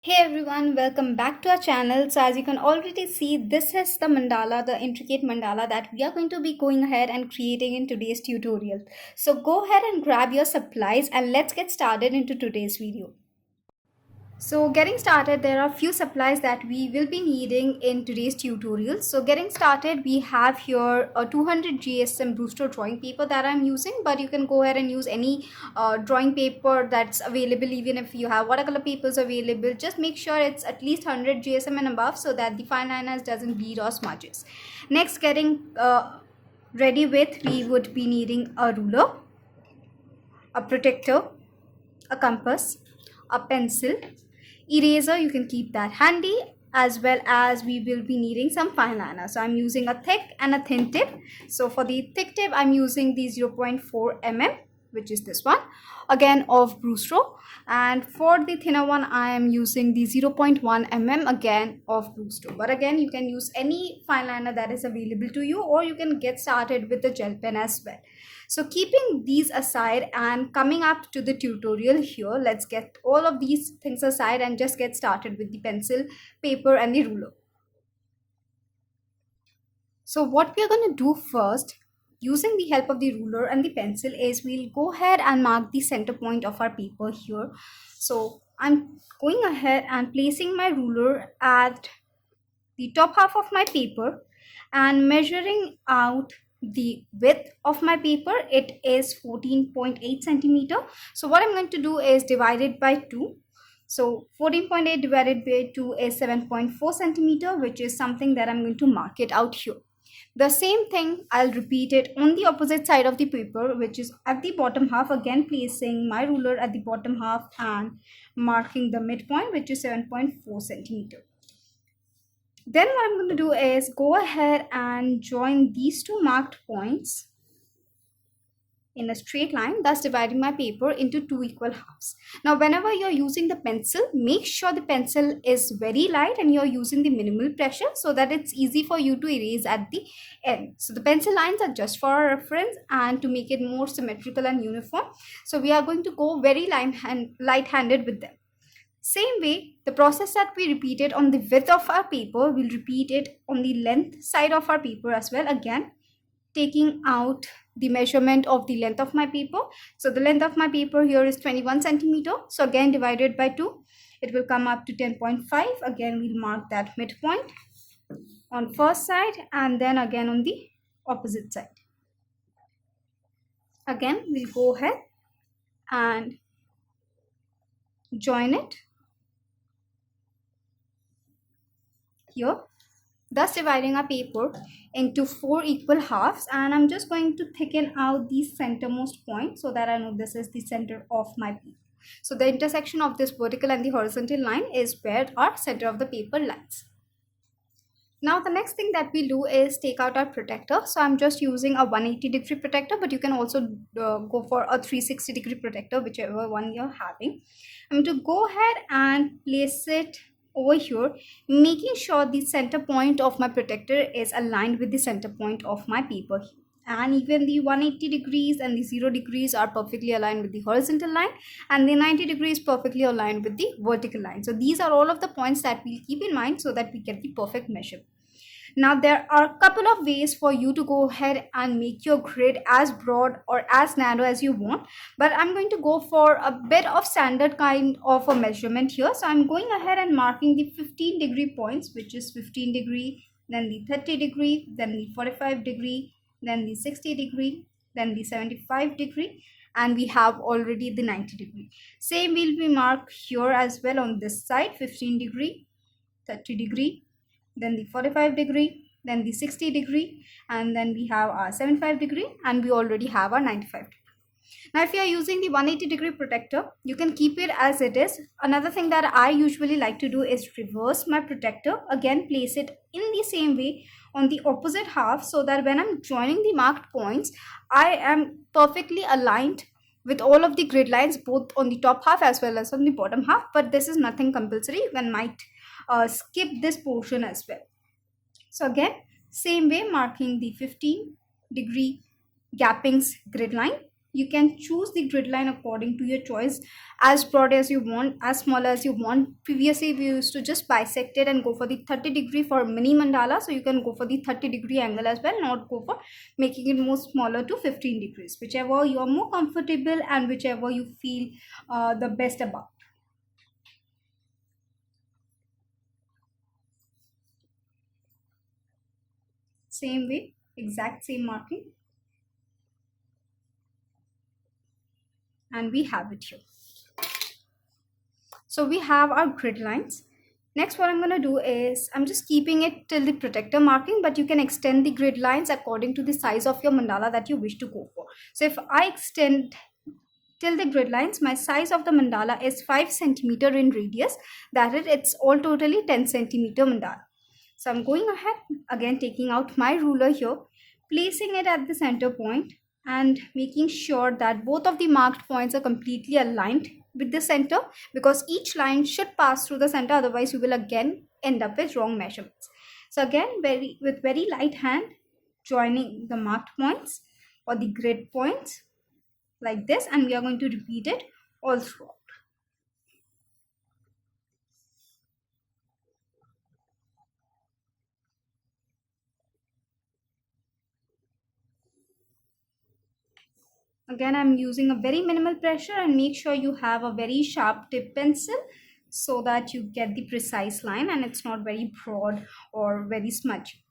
Hey everyone, welcome back to our channel. So as you can already see, this is the mandala, the intricate mandala that we are going to be going ahead and creating in today's tutorial. So go ahead and grab your supplies and let's get started into today's video. So getting started, there are few supplies that we will be needing in today's tutorial. So getting started, we have here a 200 GSM Brewster drawing paper that I'm using, but you can go ahead and use any drawing paper that's available. Even if you have watercolor papers available, just make sure it's at least 100 GSM and above so that the fine liners doesn't bleed or smudges. Next, getting ready with, we would be needing a ruler, a protector, a compass, a pencil, eraser, you can keep that handy, as well as we will be needing some fine liner. So I'm using a thick and a thin tip. So for the thick tip, I'm using the 0.4 mm, which is this one, again of Brewster, and for the thinner one I am using the 0.1 mm, again of Brewster. But again, you can use any fine liner that is available to you, or you can get started with the gel pen as well. So keeping these aside and coming up to the tutorial here, let's get all of these things aside and just get started with the pencil, paper and the ruler. So what we are going to do first, using the help of the ruler and the pencil, is we'll go ahead and mark the center point of our paper here. So I'm going ahead and placing my ruler at the top half of my paper and measuring out the width of my paper. It is 14.8 centimeter. So what I'm going to do is divide it by 2. So 14.8 divided by 2 is 7.4 centimeter, which is something that I'm going to mark it out here. The same thing, I'll repeat it on the opposite side of the paper, which is at the bottom half, again placing my ruler at the bottom half and marking the midpoint, which is 7.4 centimeter. Then what I'm going to do is go ahead and join these two marked points in a straight line, thus dividing my paper into two equal halves. Now whenever you're using the pencil, make sure the pencil is very light and you're using the minimal pressure so that it's easy for you to erase at the end. So the pencil lines are just for our reference and to make it more symmetrical and uniform. So we are going to go very light-handed with them. Same way, the process that we repeated on the width of our paper, we'll repeat it on the length side of our paper as well. Again, taking out the measurement of the length of my paper. So the length of my paper here is 21 centimeter. So again, divided by 2, it will come up to 10.5. Again, we'll mark that midpoint on first side and then again on the opposite side. Again, we'll go ahead and join it here, thus dividing our paper into 4 equal halves. And I'm just going to thicken out the centermost point so that I know this is the center of my paper. So the intersection of this vertical and the horizontal line is where our center of the paper lies. Now the next thing that we do is take out our protector. So I'm just using a 180-degree protector, but you can also go for a 360-degree protector, whichever one you're having. I'm going to go ahead and place it over here, making sure the center point of my protector is aligned with the center point of my paper. And even the 180 degrees and the 0 degrees are perfectly aligned with the horizontal line, and the 90 degrees perfectly aligned with the vertical line. So these are all of the points that we'll keep in mind so that we get the perfect measure. Now there are a couple of ways for you to go ahead and make your grid as broad or as narrow as you want, but I'm going to go for a bit of standard kind of a measurement here. So I'm going ahead and marking the 15-degree points, which is 15 degree, then the 30 degree, then the 45 degree, then the 60 degree, then the 75 degree, and we have already the 90 degree. Same will be marked here as well on this side, 15 degree, 30 degree, then the 45 degree, then the 60 degree, and then we have our 75 degree, and we already have our 95 degree. Now if you are using the 180-degree protector, you can keep it as it is. Another thing that I usually like to do is reverse my protector. Again, place it in the same way on the opposite half so that when I'm joining the marked points, I am perfectly aligned with all of the grid lines, both on the top half as well as on the bottom half. But this is nothing compulsory. You can might skip this portion as well. So again, same way, marking the 15-degree gappings grid line, You can choose the grid line according to your choice, as broad as you want, as small as you want. Previously we used to just bisect it and go for the 30-degree for mini mandala, so you can go for the 30-degree angle as well, not go for making it more smaller to 15 degrees, whichever you are more comfortable and whichever you feel the best about. Same way, exact same marking, and we have it here. So we have our grid lines. Next, what I'm going to do is I'm just keeping it till the protector marking, but you can extend the grid lines according to the size of your mandala that you wish to go for. So if I extend till the grid lines, my size of the mandala is 5 centimeter in radius. That is, it's all totally 10 centimeter mandala. So I'm going ahead, again taking out my ruler here, placing it at the center point and making sure that both of the marked points are completely aligned with the center, because each line should pass through the center, otherwise you will again end up with wrong measurements. So again, with very light hand, joining the marked points or the grid points like this, and we are going to repeat it all throughout. Again, I'm using a very minimal pressure, and make sure you have a very sharp tip pencil so that you get the precise line and it's not very broad or very smudgy.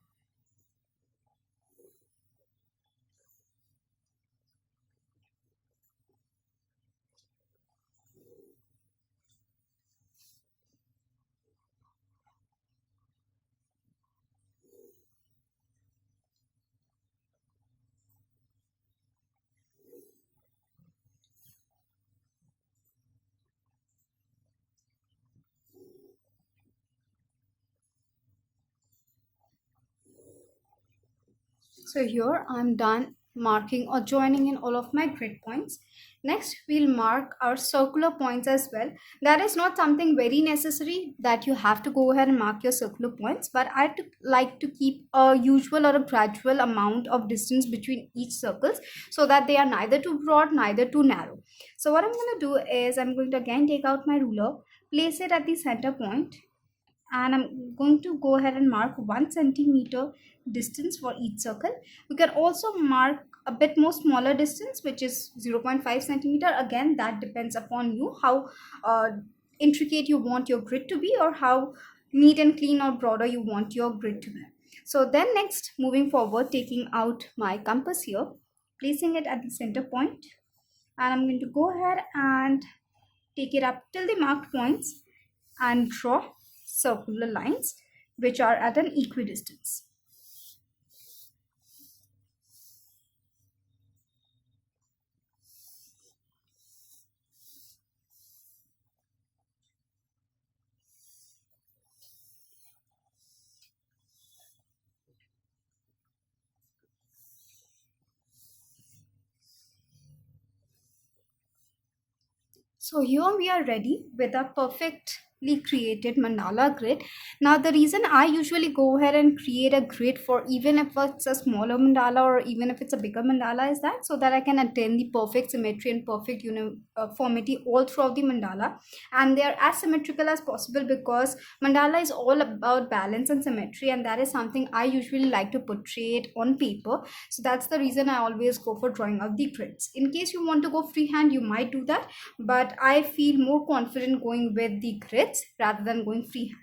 So here I'm done marking or joining in all of my grid points. Next, we'll mark our circular points as well. That is not something very necessary that you have to go ahead and mark your circular points, but like to keep a usual or a gradual amount of distance between each circles, so that they are neither too broad, neither too narrow. So what I'm going to do is I'm going to again take out my ruler, place it at the center point, and I'm going to go ahead and mark 1 centimeter distance for each circle. You can also mark a bit more smaller distance, which is 0.5 centimeter. Again, that depends upon you, how intricate you want your grid to be, or how neat and clean or broader you want your grid to be. So then next, moving forward, taking out my compass here, placing it at the center point, and I'm going to go ahead and take it up till the marked points and draw circular lines which are at an equidistance. So here we are ready with a perfectly created mandala grid. Now the reason I usually go ahead and create a grid for, even if it's a smaller mandala or even if it's a bigger mandala, is that so that I can attain the perfect symmetry and perfect uniformity all throughout the mandala, and they are as symmetrical as possible, because mandala is all about balance and symmetry, and that is something I usually like to portray it on paper. So that's the reason I always go for drawing out the grids. In case you want to go freehand, you might do that, but I feel more confident going with the grids rather than going freehand.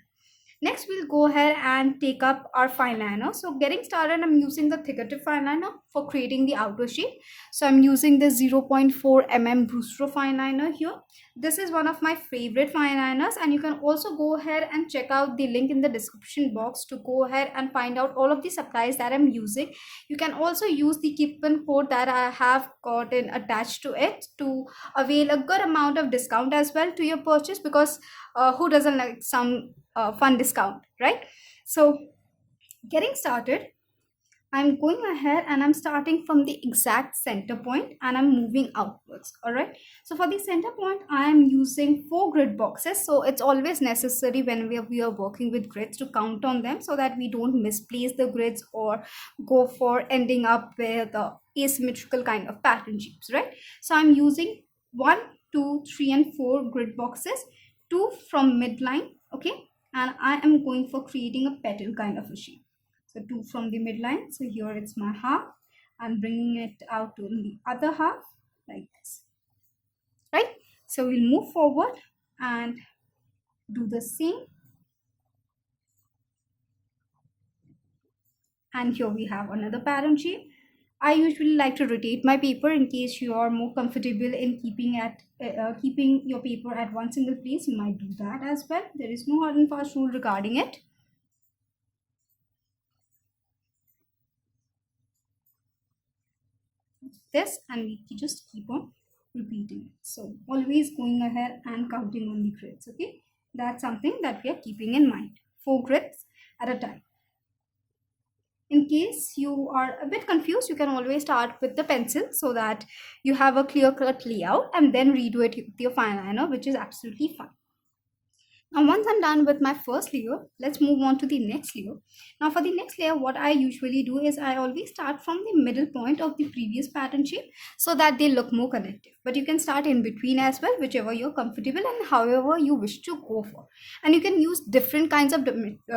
Next, we'll go ahead and take up our fine liner. So getting started, I'm using the thicker tip fine liner for creating the outer shape. So I'm using the 0.4 mm Brewster fine liner here. This is one of my favorite fine liners, and you can also go ahead and check out the link in the description box to go ahead and find out all of the supplies that I'm using. You can also use the coupon code that I have gotten attached to it to avail a good amount of discount as well to your purchase, because who doesn't like some fun discount, right? So getting started, I'm going ahead and I'm starting from the exact center point and I'm moving outwards. All right. So for the center point, I am using 4 grid boxes. So it's always necessary when we are working with grids to count on them, so that we don't misplace the grids or go for ending up with asymmetrical kind of pattern shapes, right? So I'm using 1, 2, 3 and 4 grid boxes, 2 from midline, okay, and I am going for creating a petal kind of a shape. So 2 from the midline. So here it's my half. I'm bringing it out to the other half like this, right? So we'll move forward and do the same. And here we have another pattern shape. I usually like to rotate my paper in case you are more comfortable in keeping your paper at one single place. You might do that as well. There is no hard and fast rule regarding it. This, and we just keep on repeating it. So always going ahead and counting on the grids. Okay, that's something that we are keeping in mind. 4 grids at a time. In case you are a bit confused, you can always start with the pencil so that you have a clear cut layout and then redo it with your fine liner, which is absolutely fine. Now once I'm done with my first layer, let's move on to the next layer. Now for the next layer, what I usually do is I always start from the middle point of the previous pattern shape so that they look more connective. But you can start in between as well, whichever you're comfortable and however you wish to go for. And you can use different kinds of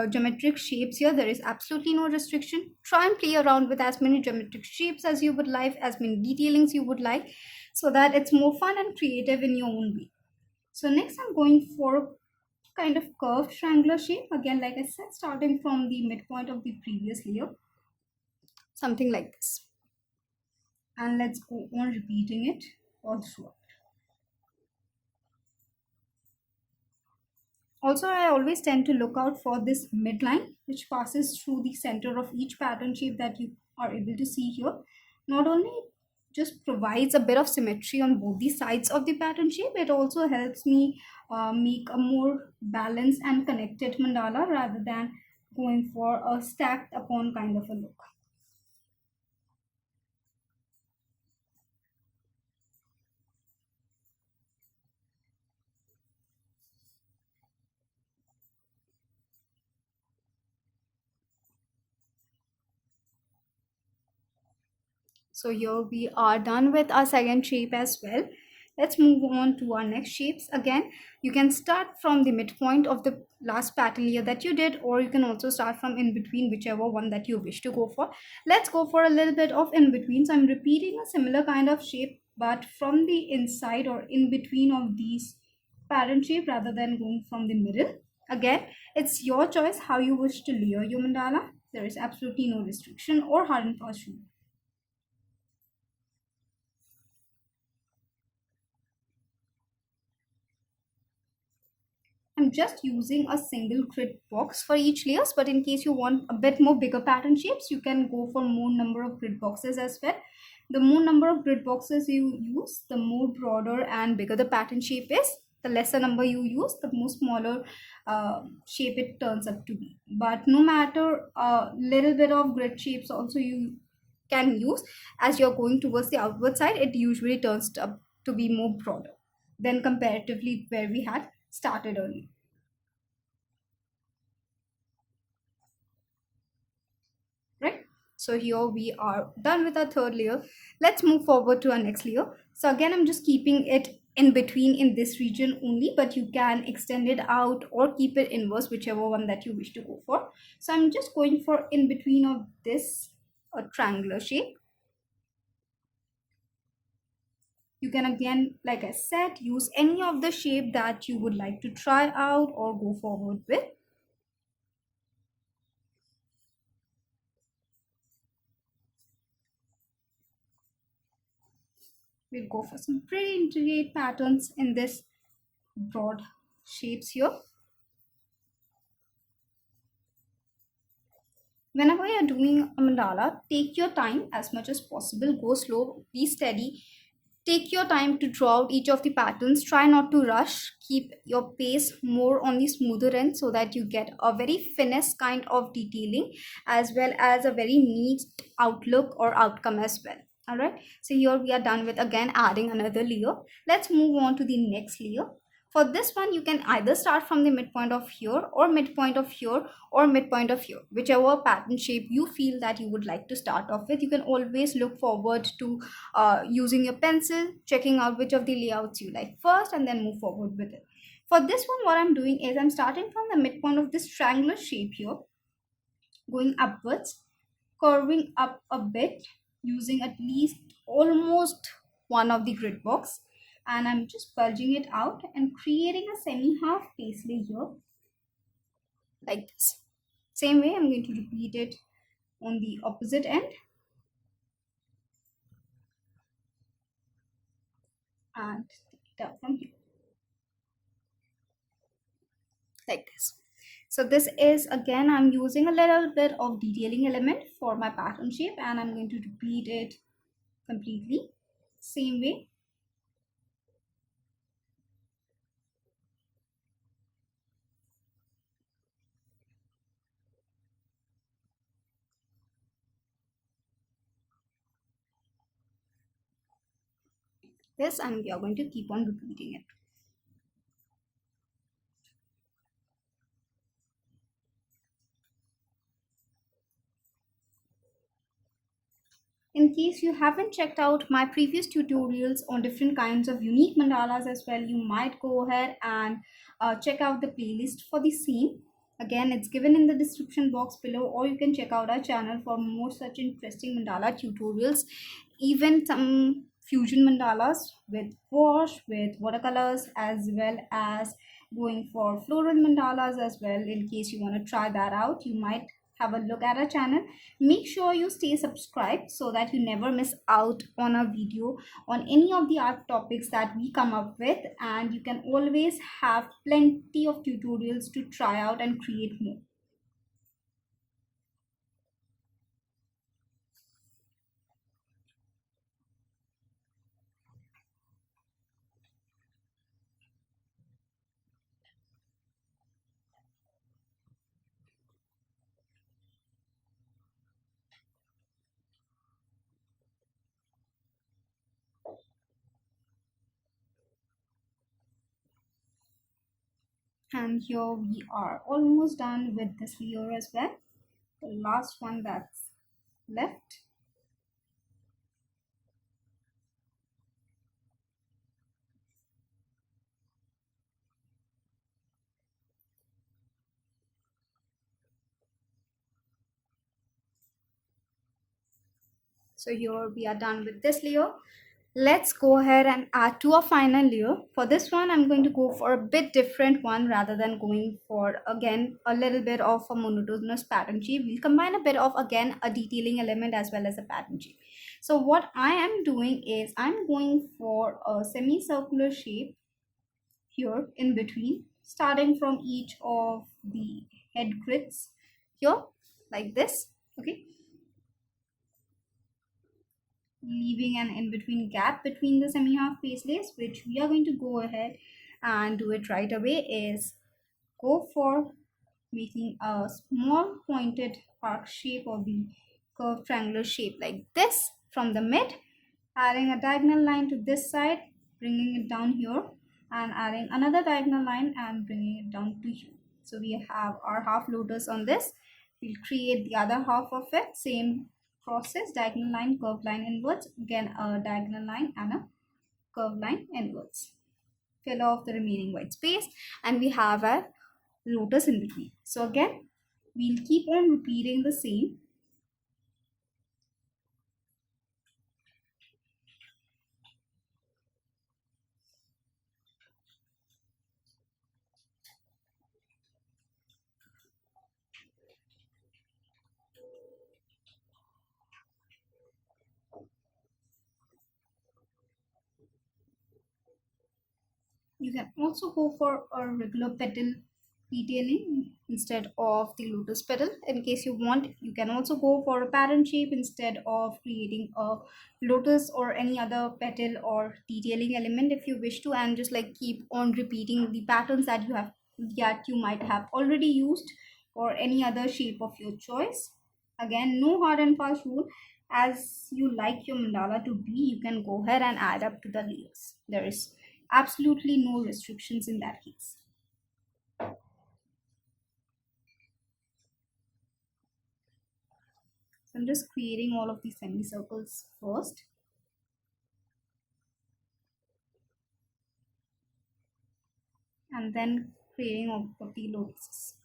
geometric shapes here. There is absolutely no restriction. Try and play around with as many geometric shapes as you would like, as many detailings you would like, so that it's more fun and creative in your own way. So next I'm going for kind of curved triangular shape, again like I said, starting from the midpoint of the previous layer, something like this, and let's go on repeating it all throughout. Also, I always tend to look out for this midline which passes through the center of each pattern shape that you are able to see here. Not only just provides a bit of symmetry on both the sides of the pattern shape, it also helps me make a more balanced and connected mandala rather than going for a stacked upon kind of a look. So here we are done with our second shape as well. Let's move on to our next shapes. Again, you can start from the midpoint of the last pattern layer that you did, or you can also start from in between, whichever one that you wish to go for. Let's go for a little bit of in between. So I'm repeating a similar kind of shape, but from the inside or in between of these pattern shape rather than going from the middle. Again, it's your choice how you wish to layer your mandala. There is absolutely no restriction or hard and fast rule. I'm just using a single grid box for each layers, but in case you want a bit more bigger pattern shapes, you can go for more number of grid boxes as well. The more number of grid boxes you use, the more broader and bigger the pattern shape is. The lesser number you use, the more smaller shape it turns up to be. But no matter a little bit of grid shapes also you can use, as you're going towards the outward side, it usually turns up to be more broader than comparatively where we had started earlier. Right, so here we are done with our third layer. Let's move forward to our next layer. So again, I'm just keeping it in between in this region only, but you can extend it out or keep it inverse, whichever one that you wish to go for. So I'm just going for in between of this a triangular shape. You can again, like I said, use any of the shape that you would like to try out or go forward with. We'll go for some pretty intricate patterns in this broad shapes here. Whenever you're doing a mandala, take your time as much as possible. Go slow, be steady. Take your time to draw out each of the patterns. Try not to rush. Keep your pace more on the smoother end so that you get a very finesse kind of detailing as well as a very neat outlook or outcome as well. Alright, so here we are done with again adding another layer. Let's move on to the next layer. For this one, you can either start from the midpoint of here or midpoint of here or midpoint of here, whichever pattern shape you feel that you would like to start off with. You can always look forward to using your pencil, checking out which of the layouts you like first, and then move forward with it. For this one, what I'm doing is I'm starting from the midpoint of this triangular shape here, going upwards, curving up a bit, using at least almost one of the grid box, and I'm just bulging it out and creating a semi half paisley here like this. Same way I'm going to repeat it on the opposite end and take it up from here like this. So this is, again, I'm using a little bit of detailing element for my pattern shape, and I'm going to repeat it completely same way. This, and we are going to keep on repeating it. In case you haven't checked out my previous tutorials on different kinds of unique mandalas as well, you might go ahead and check out the playlist for the same. Again, it's given in the description box below, or you can check out our channel for more such interesting mandala tutorials, even some fusion mandalas with wash, with watercolors, as well as going for floral mandalas as well. In case you want to try that out, you might have a look at our channel. Make sure you stay subscribed so that you never miss out on a video on any of the art topics that we come up with, and you can always have plenty of tutorials to try out and create more. And here we are almost done with this layer as well, the last one that's left. So here we are done with this layer. Let's go ahead and add to a final layer. For this one, I'm going to go for a bit different one rather than going for, again, a little bit of a monotonous pattern shape. We'll combine a bit of, again, a detailing element as well as a pattern shape. So what I am doing is I'm going for a semicircular shape here in between, starting from each of the head grids here like this. Okay, leaving an in-between gap between the semi-half paisleys, which we are going to go ahead and do it right away, is go for making a small pointed arc shape or the curved triangular shape like this from the mid, adding a diagonal line to this side, bringing it down here, and adding another diagonal line and bringing it down to here. So we have our half lotus on this. We'll create the other half of it, same process, diagonal line, curved line inwards, again a diagonal line and a curved line inwards. Fill off the remaining white space, and we have a lotus in between. So again, we'll keep on repeating the same. You can also go for a regular petal detailing instead of the lotus petal. In case you want, you can also go for a pattern shape instead of creating a lotus or any other petal or detailing element if you wish to, and just like keep on repeating the patterns that you might have already used, or any other shape of your choice. Again, no hard and fast rule. As you like your mandala to be, you can go ahead and add up to the layers. There is absolutely no restrictions in that case. So I'm just creating all of these semicircles first, and then creating all of the lotuses.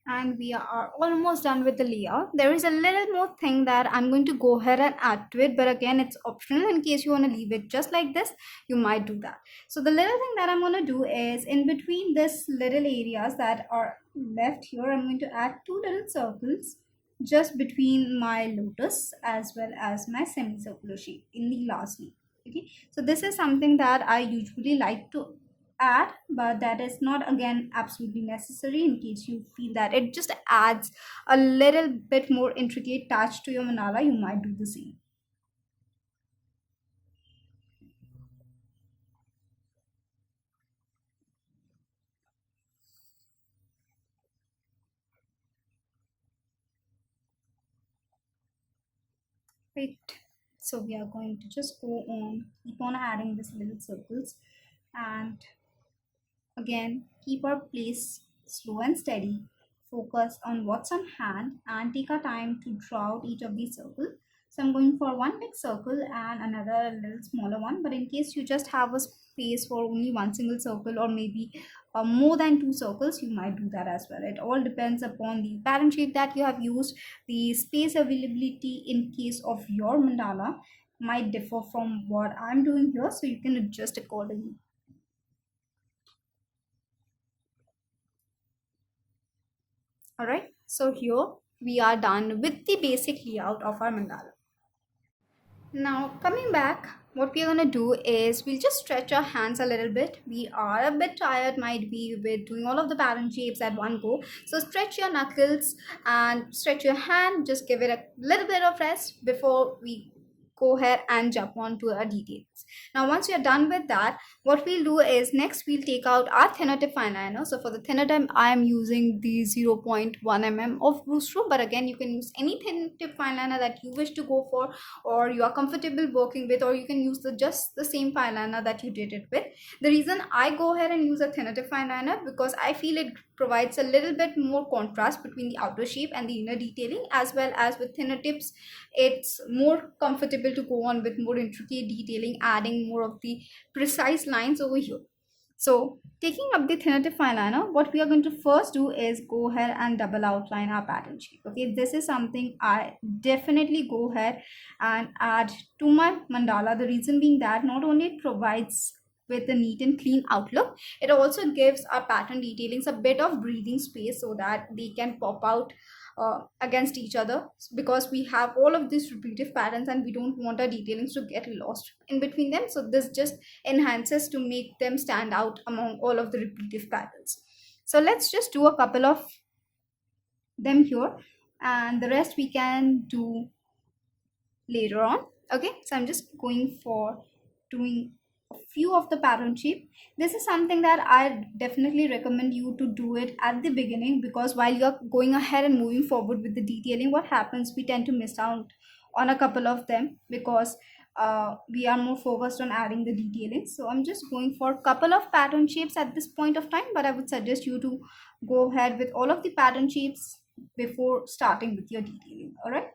And we are almost done with the layout. There is a little more thing that I'm going to go ahead and add to it, but again, it's optional. In case you want to leave it just like this, you might do that. So the little thing that I'm going to do is, in between this little areas that are left here, I'm going to add two little circles just between my lotus as well as my semicircular shape in the last leaf. Okay, so this is something that I usually like to add, but that is not again absolutely necessary. In case you feel that it just adds a little bit more intricate touch to your mandala, you might do the same. Right, so we are going to just go on, keep on adding these little circles, and again, keep our pace slow and steady. Focus on what's on hand and take our time to draw out each of these circles. So I'm going for one big circle and another little smaller one. But in case you just have a space for only one single circle, or maybe more than two circles, you might do that as well. It all depends upon the pattern shape that you have used. The space availability in case of your mandala might differ from what I'm doing here, so you can adjust accordingly. Alright, so here we are done with the basic layout of our mandala. Now coming back, what we are going to do is we'll just stretch our hands a little bit. We are a bit tired, might be, with doing all of the pattern shapes at one go. So stretch your knuckles and stretch your hand. Just give it a little bit of rest before we go ahead and jump on to our details. Now once we are done with that, what we'll do is next we'll take out our thinner tip fine liner. So for the thinner tip, I am using the 0.1 mm of Brewster, but again you can use any thin tip fine liner that you wish to go for, or you are comfortable working with, or you can use the just the same fine liner that you did it with. The reason I go ahead and use a thinner tip fine liner, because I feel it provides a little bit more contrast between the outer shape and the inner detailing, as well as with thinner tips it's more comfortable to go on with more intricate detailing, adding more of the precise lines over here. So taking up the thinner tip fine liner, what we are going to first do is go ahead and double outline our pattern shape. Okay, this is something I definitely go ahead and add to my mandala. The reason being that not only it provides with a neat and clean outlook, it also gives our pattern detailings a bit of breathing space so that they can pop out against each other, because we have all of these repetitive patterns and we don't want our detailings to get lost in between them. So this just enhances to make them stand out among all of the repetitive patterns. So let's just do a couple of them here, and the rest we can do later on. Okay, so I'm just going for doing a few of the pattern shape, this is something that I definitely recommend you to do it at the beginning, because while you're going ahead and moving forward with the detailing, what happens, we tend to miss out on a couple of them because we are more focused on adding the detailing. So I'm just going for a couple of pattern shapes at this point of time, but I would suggest you to go ahead with all of the pattern shapes before starting with your detailing. All right.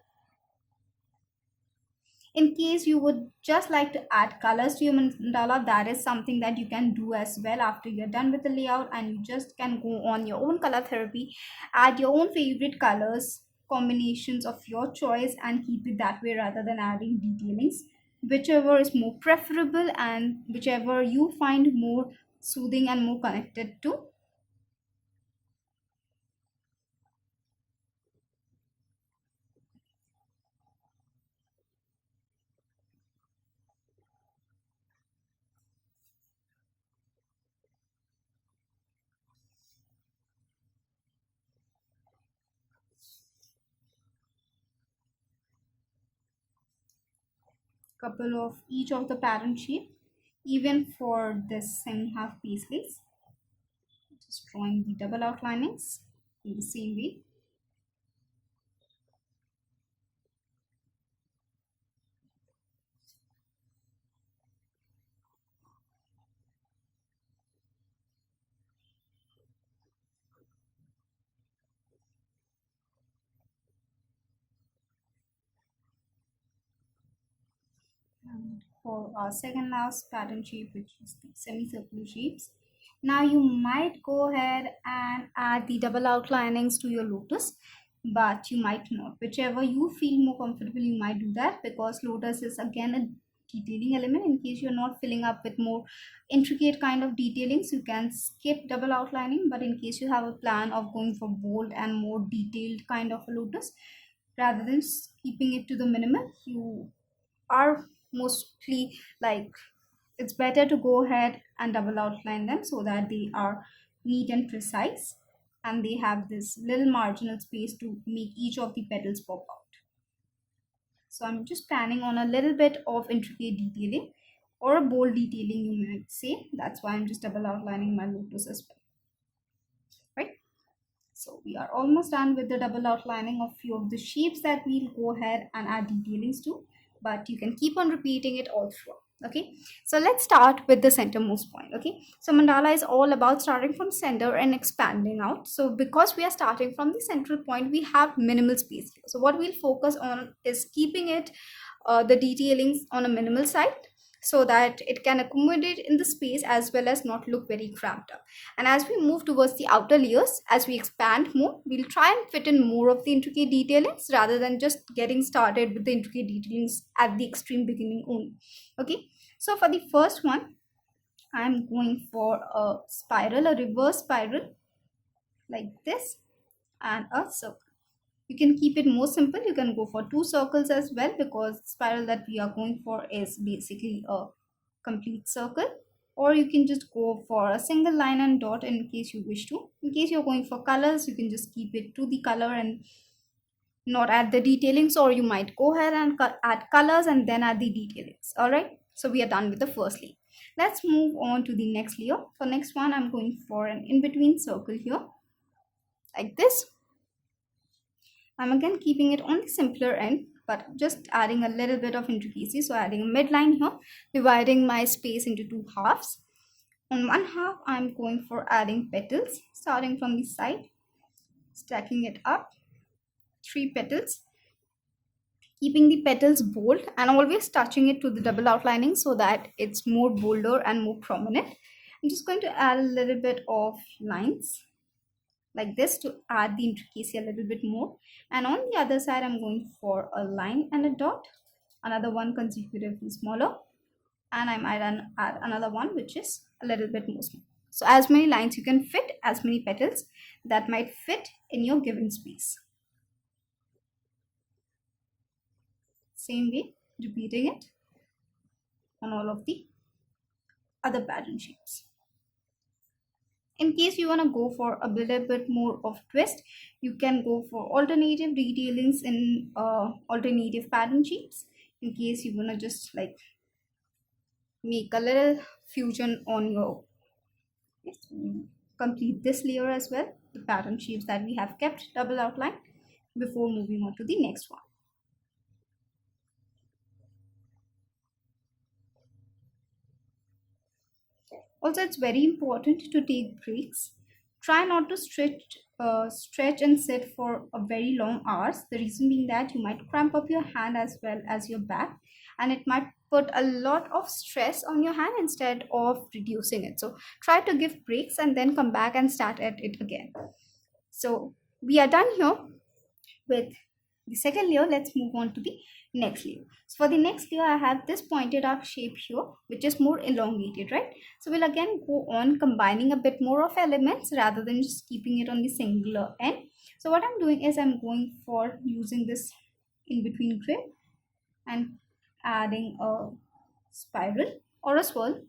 In case you would just like to add colors to your mandala, that is something that you can do as well after you're done with the layout, and you just can go on your own color therapy, add your own favorite colors, combinations of your choice, and keep it that way rather than adding detailings, whichever is more preferable and whichever you find more soothing and more connected to. Couple of each of the pattern shape, even for this semi half paisleys, just drawing the double outlinings in the same way. And for our second last pattern shape, which is the semicircular shapes, now you might go ahead and add the double outlinings to your lotus, but you might not. Whichever you feel more comfortable, you might do that, because lotus is again a detailing element. In case you're not filling up with more intricate kind of detailings, you can skip double outlining. But in case you have a plan of going for bold and more detailed kind of a lotus, rather than keeping it to the minimal, you are mostly like, it's better to go ahead and double outline them so that they are neat and precise, and they have this little marginal space to make each of the petals pop out. So I'm just planning on a little bit of intricate detailing, or a bold detailing you might say. That's why I'm just double outlining my lotus as well, right? So we are almost done with the double outlining of few of the shapes that we'll go ahead and add detailings to, but you can keep on repeating it all through. Okay, so let's start with the centermost point. Okay, so mandala is all about starting from center and expanding out. So because we are starting from the central point, we have minimal space here. So what we'll focus on is keeping it the detailings on a minimal side, so that it can accommodate in the space as well as not look very cramped up. And as we move towards the outer layers, as we expand more, we'll try and fit in more of the intricate detailings rather than just getting started with the intricate detailings at the extreme beginning only. Okay, so for the first one, I'm going for a spiral, a reverse spiral like this, and a circle. You can keep it more simple. You can go for two circles as well, because spiral that we are going for is basically a complete circle. Or you can just go for a single line and dot in case you wish to. In case you're going for colors, you can just keep it to the color and not add the detailings, or you might go ahead and add colors and then add the detailings. All right, so we are done with the first layer. Let's move on to the next layer. For next one, I'm going for an in-between circle here like this. I'm again keeping it on the simpler end, but just adding a little bit of intricacy. So adding a midline here, dividing my space into two halves. On one half, I'm going for adding petals, starting from the side, stacking it up, three petals, keeping the petals bold and always touching it to the double outlining so that it's more bolder and more prominent. I'm just going to add a little bit of lines like this to add the intricacy a little bit more. And on the other side, I'm going for a line and a dot, another one consecutively smaller, and I might add another one which is a little bit more small. So as many lines you can fit, as many petals that might fit in your given space. Same way, repeating it on all of the other pattern shapes. In case you want to go for a little bit more of twist, you can go for alternative detailings in alternative pattern shapes. In case you want to just like make a little fusion on your, yes, complete this layer as well, the pattern shapes that we have kept double outline, before moving on to the next one. Also, it's very important to take breaks. Try not to stretch and sit for a very long hours. The reason being that you might cramp up your hand as well as your back, and it might put a lot of stress on your hand instead of reducing it. So try to give breaks and then come back and start at it again. So we are done here with the second layer. Let's move on to the next layer. So for the next layer, I have this pointed arc shape here, which is more elongated, right? So we'll again go on combining a bit more of elements rather than just keeping it on the singular end. So what I'm doing is I'm going for using this in between grid and adding a spiral or a swirl.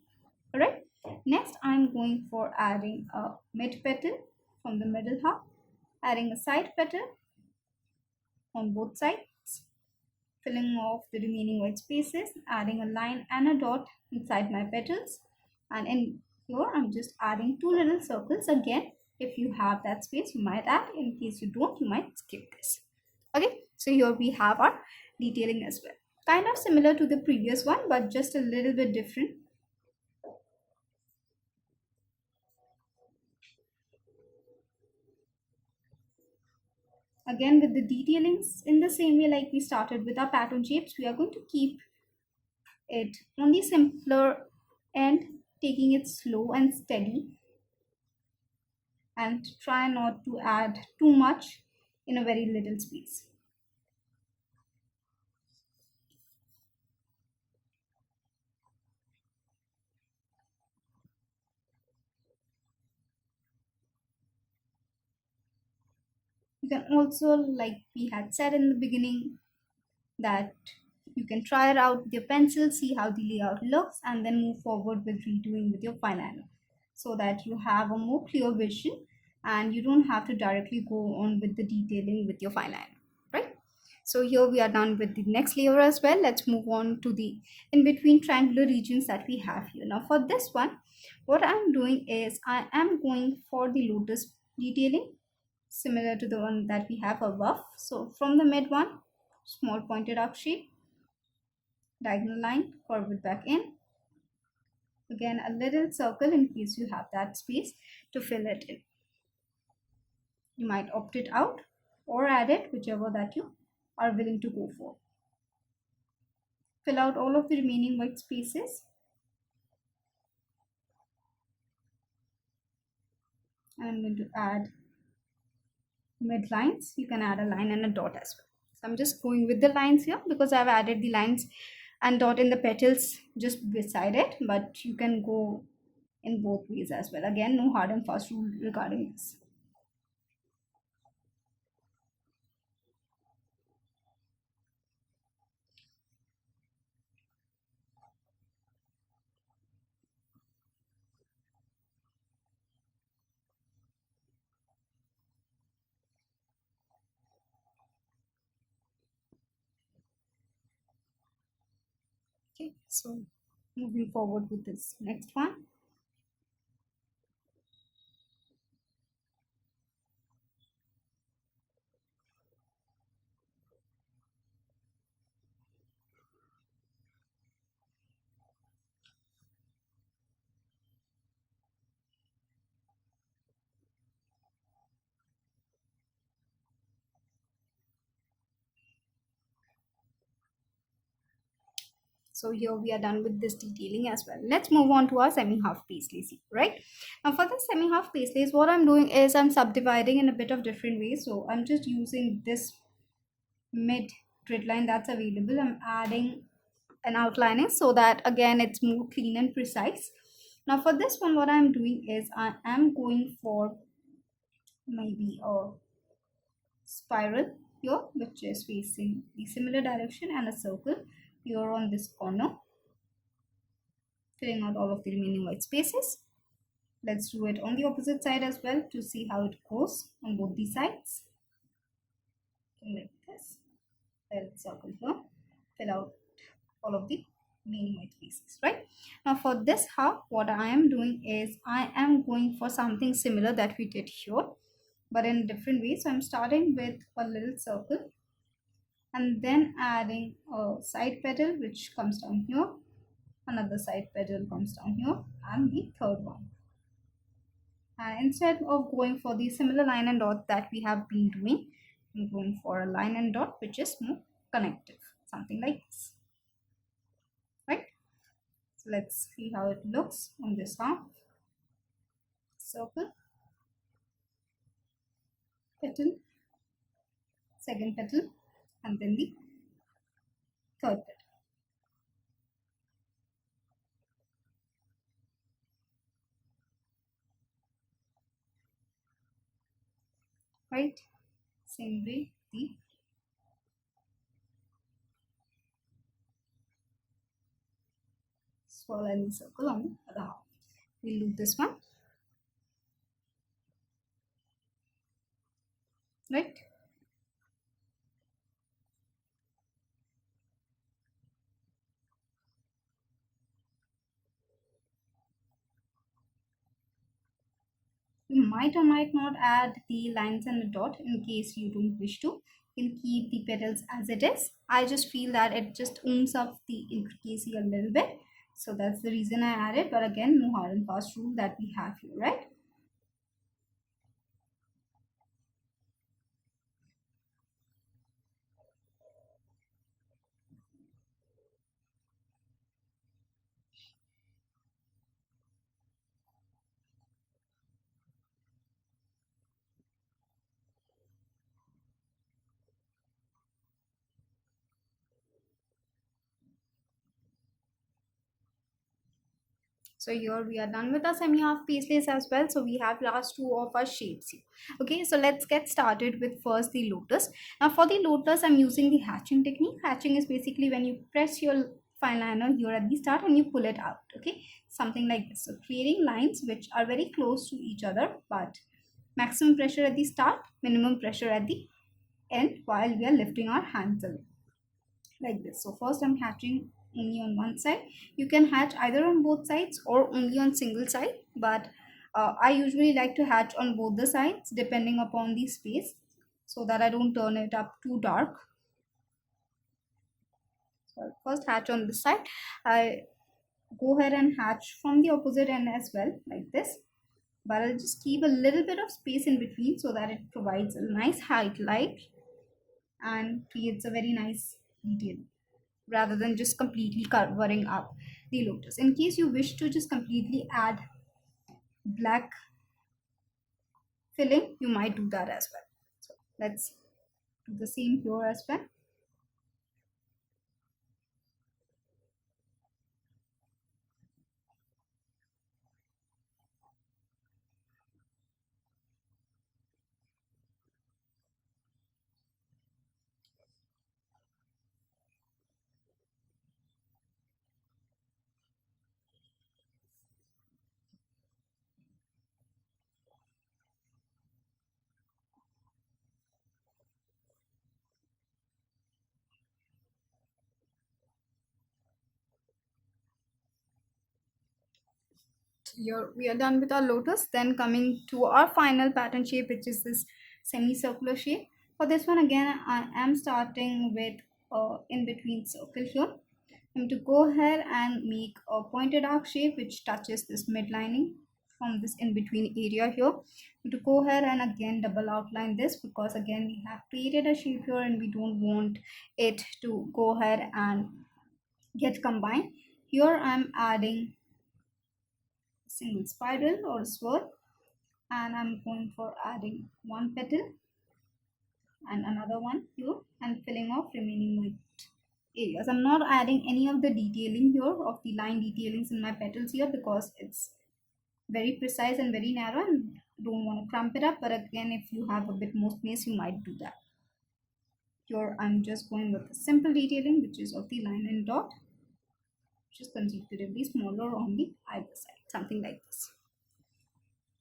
All right, next I'm going for adding a mid petal from the middle half, adding a side petal on both sides, filling off the remaining white spaces, adding a line and a dot inside my petals. And in here, I'm just adding two little circles. Again, if you have that space, you might add. In case you don't, you might skip this. Okay, so here we have our detailing as well. Kind of similar to the previous one, but just a little bit different. Again, with the detailings in the same way like we started with our pattern shapes, we are going to keep it on the simpler end, taking it slow and steady, and try not to add too much in a very little space. You can also, like we had said in the beginning, that you can try it out with your pencil, see how the layout looks, and then move forward with redoing with your fineliner, so that you have a more clear vision and you don't have to directly go on with the detailing with your fineliner, right? So here we are done with the next layer as well. Let's move on to the in between triangular regions that we have here. Now for this one, what I'm doing is I am going for the lotus detailing, similar to the one that we have above. So from the mid one, small pointed arc shape, diagonal line, curve it back in. Again, a little circle in case you have that space to fill it in. You might opt it out or add it, whichever that you are willing to go for. Fill out all of the remaining white spaces. And I'm going to add mid lines. You can add a line and a dot as well. So I'm just going with the lines here because I've added the lines and dot in the petals just beside it, but you can go in both ways as well. Again, no hard and fast rule regarding this. Okay, so moving forward with this next one. So here we are done with this detailing as well. Let's move on to our semi-half paisleys, right? Now for the semi-half paisleys, what I'm doing is I'm subdividing in a bit of different ways. So I'm just using this mid grid line that's available. I'm adding an outlining so that again it's more clean and precise. Now for this one, what I'm doing is I am going for maybe a spiral here, which is facing the similar direction, and a circle here on this corner, filling out all of the remaining white spaces. Let's do it on the opposite side as well to see how it goes on both the sides. Like this, fill circle here, fill out all of the main white spaces, right? Now for this half, what I am doing is I am going for something similar that we did here, but in a different way. So I'm starting with a little circle and then adding a side petal which comes down here, another side petal comes down here, and the third one. And instead of going for the similar line and dot that we have been doing, I'm going for a line and dot which is more connective, something like this, right? So let's see how it looks on this half. Circle, petal, second petal, and then the third petal. Right? Same way the swirl and the circle on the other half. We'll do this one, right? You might or might not add the lines and the dot in case you don't wish to. You'll keep the petals as it is. I just feel that it just ooms up the intricacy a little bit. So that's the reason I added. But again, no hard and fast rule that we have here, right? So here we are done with our semi-half paisleys as well. So we have last two of our shapes here. Okay, so let's get started with first the lotus. Now for the lotus, I'm using the hatching technique. Hatching is basically when you press your fine liner here at the start and you pull it out. Okay, something like this. So creating lines which are very close to each other, but maximum pressure at the start, minimum pressure at the end while we are lifting our hands away, like this. So first I'm hatching only on one side. You can hatch either on both sides or only on single side, but I usually like to hatch on both the sides depending upon the space so that I don't turn it up too dark. So I'll first hatch on this side. I go ahead and hatch from the opposite end as well, like this, but I'll just keep a little bit of space in between so that it provides a nice highlight and creates a very nice detail rather than just completely covering up the lotus. In case you wish to just completely add black filling, you might do that as well. So let's do the same here as well. Here we are done with our lotus. Then coming to our final pattern shape, which is this semicircular shape. For this one again, I am starting with in between circle here. I'm to go ahead and make a pointed arc shape which touches this midlining from this in between area here. To go ahead and again double outline this because again we have created a shape here and we don't want it to go ahead and get combined. Here I'm adding single spiral or swirl, and I'm going for adding one petal and another one here and filling off remaining white areas. I'm not adding any of the detailing here of the line detailings in my petals here because it's very precise and very narrow and don't want to crump it up, but again if you have a bit more space you might do that. Here I'm just going with a simple detailing which is of the line and dot, which is consecutively smaller on the either side, something like this.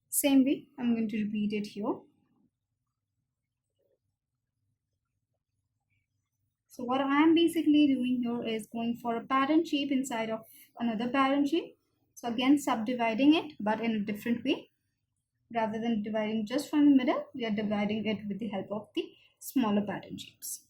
Same way I'm going to repeat it here. So what I am basically doing here is going for a pattern shape inside of another pattern shape. So again, subdividing it, but in a different way. Rather than dividing just from the middle, we are dividing it with the help of the smaller pattern shapes.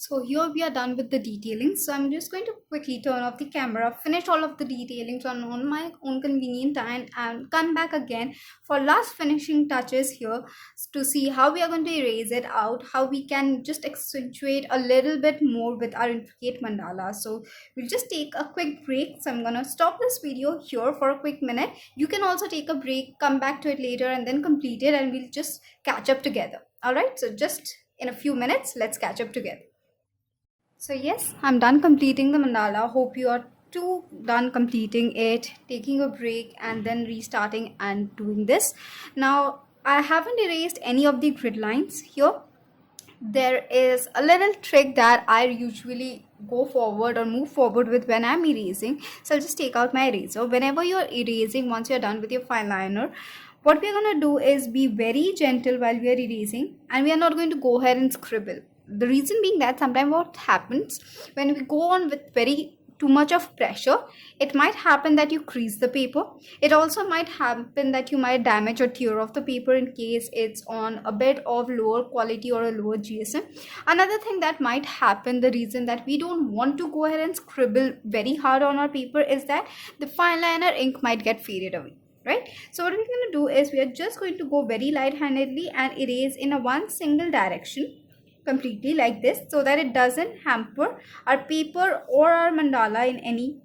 So here we are done with the detailing. So I'm just going to quickly turn off the camera, finish all of the detailing on my own convenient time, and come back again for last finishing touches here to see how we are going to erase it out, how we can just accentuate a little bit more with our intricate mandala. So we'll just take a quick break. So I'm gonna stop this video here for a quick minute. You can also take a break, come back to it later, and then complete it, and we'll just catch up together. All right, so just in a few minutes, let's catch up together. So yes, I'm done completing the mandala. Hope you are too done completing it, taking a break and then restarting and doing this. Now, I haven't erased any of the grid lines here. There is a little trick that I usually go forward or move forward with when I'm erasing. So I'll just take out my eraser. Whenever you're erasing, once you're done with your fine liner, what we're going to do is be very gentle while we are erasing, and we are not going to go ahead and scribble. The reason being that sometimes what happens when we go on with very too much of pressure, it might happen that you crease the paper. It also might happen that you might damage or tear off the paper in case it's on a bit of lower quality or a lower GSM. Another thing that might happen, the reason that we don't want to go ahead and scribble very hard on our paper, is that the fine liner ink might get faded away, right? So what we're going to do is we are just going to go very light-handedly and erase in a one single direction completely like this, so that it doesn't hamper our paper or our mandala in any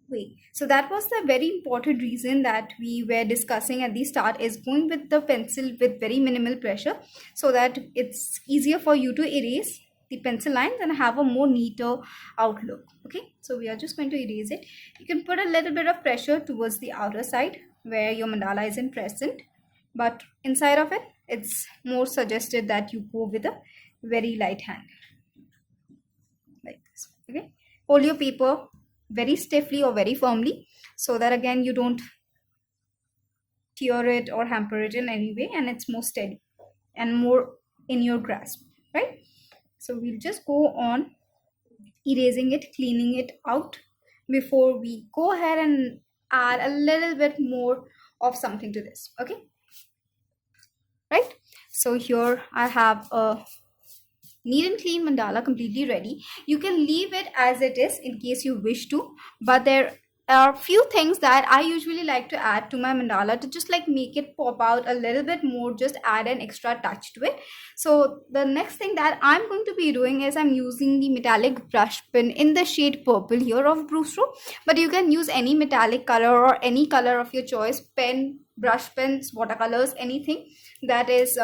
way. So that was the very important reason that we were discussing at the start, is going with the pencil with very minimal pressure, so that it's easier for you to erase the pencil lines and have a more neater outlook. Okay, so we are just going to erase it. You can put a little bit of pressure towards the outer side where your mandala isn't present, but inside of it, it's more suggested that you go with a very light hand like this. Okay, hold your paper very stiffly or very firmly, so that again you don't tear it or hamper it in any way, and it's more steady and more in your grasp, right? So we'll just go on erasing it, cleaning it out before we go ahead and add a little bit more of something to this. Okay, right? So here I have a neat and clean mandala completely ready. You can leave it as it is in case you wish to, but there are few things that I usually like to add to my mandala to just like make it pop out a little bit more, just add an extra touch to it. So the next thing that I'm going to be doing is I'm using the metallic brush pen in the shade purple here of Brewstro, but you can use any metallic color or any color of your choice, pen, brush pens, watercolors, anything that is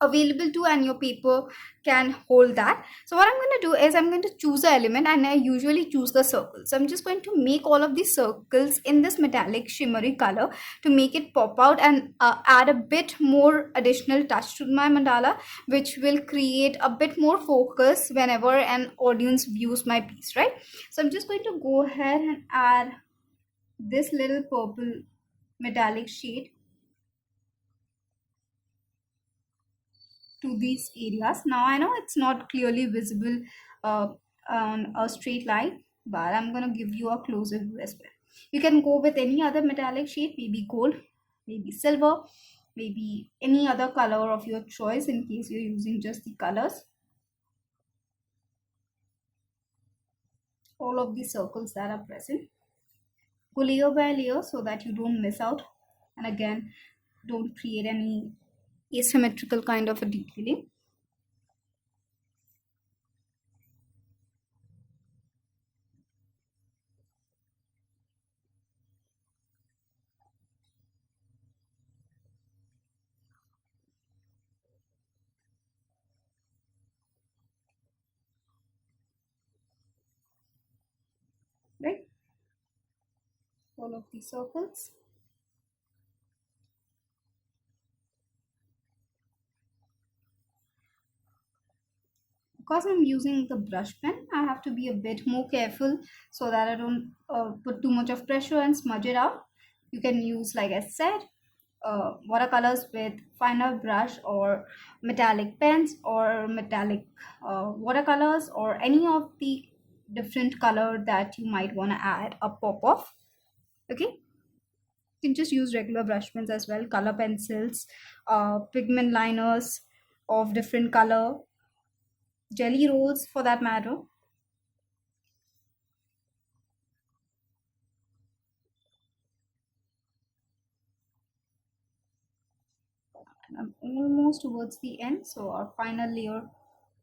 available to and your paper can hold that. So what I'm going to do is I'm going to choose the element, and I usually choose the circle. So I'm just going to make all of these circles in this metallic shimmery color to make it pop out and add a bit more additional touch to my mandala, which will create a bit more focus whenever an audience views my piece, right? So I'm just going to go ahead and add this little purple metallic shade to these areas. Now I know it's not clearly visible uh, on a straight line, but I'm going to give you a closer view as well. You can go with any other metallic shade, maybe gold, maybe silver, maybe any other color of your choice in case you're using just the colors. All of the circles that are present, go layer by layer so that you don't miss out, and again don't create any asymmetrical kind of a detailing. Right, all of these circles. Because I'm using the brush pen, I have to be a bit more careful so that I don't put too much of pressure and smudge it out. You can use, like I said, watercolors with finer brush or metallic pens or metallic watercolors or any of the different color that you might want to add a pop of. Okay, you can just use regular brush pens as well, color pencils, pigment liners of different color, jelly rolls for that matter. And I'm almost towards the end, so our final layer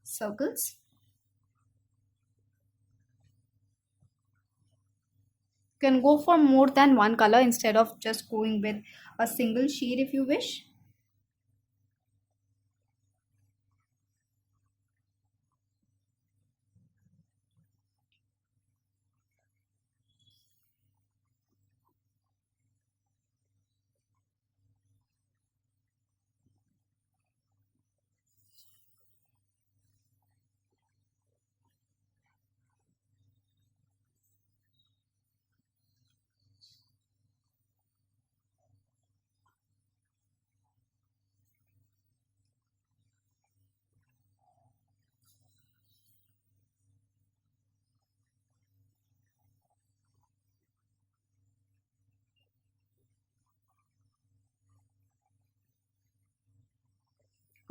circles. You can go for more than one color instead of just going with a single shade if you wish.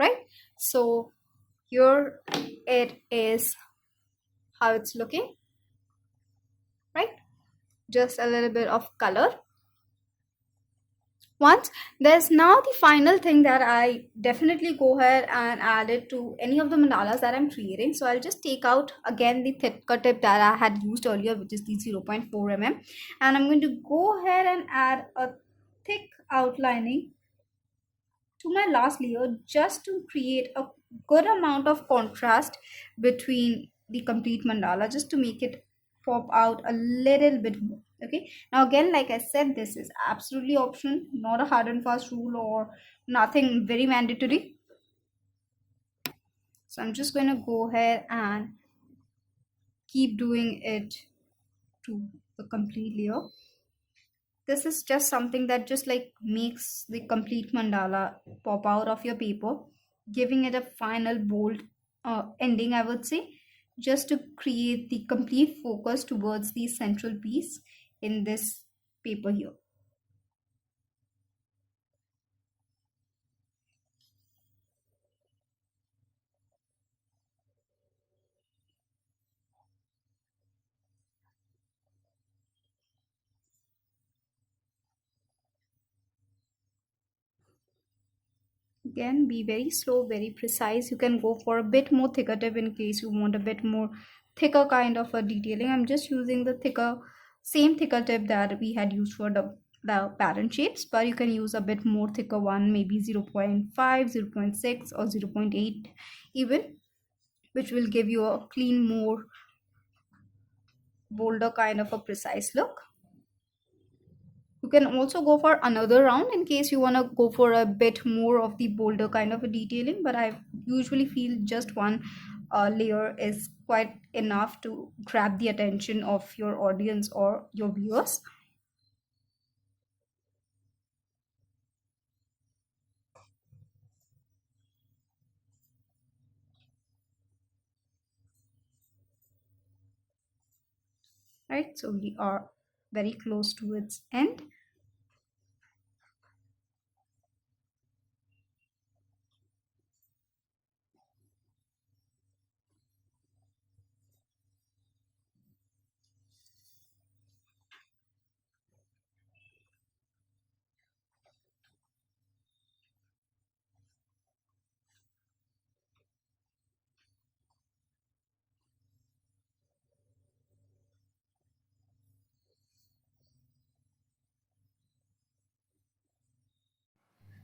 Right, so here it is how it's looking. Right, just a little bit of color. Once there's now the final thing that I definitely go ahead and add it to any of the mandalas that I'm creating. So I'll just take out again the thicker tip that I had used earlier, which is the 0.4 mm, and I'm going to go ahead and add a thick outlining to my last layer just to create a good amount of contrast between the complete mandala, just to make it pop out a little bit more. Okay, now again, like I said, this is absolutely optional, not a hard and fast rule or nothing very mandatory. So I'm just going to go ahead and keep doing it to the complete layer. This is just something that just like makes the complete mandala pop out of your paper, giving it a final bold ending, I would say, just to create the complete focus towards the central piece in this paper here. Again, be very slow, very precise. You can go for a bit more thicker tip in case you want a bit more thicker kind of a detailing. I'm just using the same thicker tip that we had used for the pattern shapes, but you can use a bit more thicker one, maybe 0.5, 0.6 or 0.8 even, which will give you a clean, more bolder kind of a precise look. You can also go for another round in case you want to go for a bit more of the bolder kind of a detailing, but I usually feel just one layer is quite enough to grab the attention of your audience or your viewers. Right, so we are very close to its end.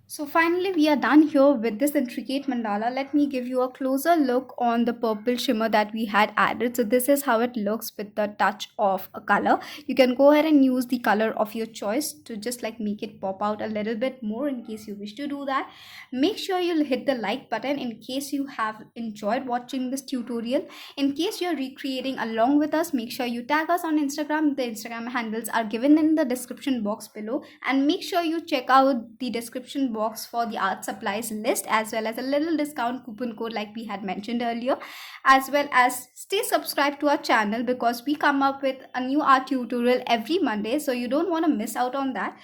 So finally, we are done here with this intricate mandala. Let me give you a closer look on the purple shimmer that we had added. So this is how it looks with the touch of a color. You can go ahead and use the color of your choice to just like make it pop out a little bit more in case you wish to do that. Make sure you'll hit the like button in case you have enjoyed watching this tutorial. In case you're recreating along with us, make sure you tag us on Instagram. The Instagram handles are given in the description box below, and make sure you check out the description box for the art supplies list as well as a little discount coupon code like we had mentioned earlier, as well as stay subscribed to our channel because we come up with a new art tutorial every Monday, so you don't want to miss out on that.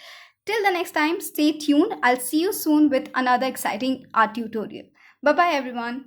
Till the next time, stay tuned. I'll see you soon with another exciting art tutorial. Bye bye everyone.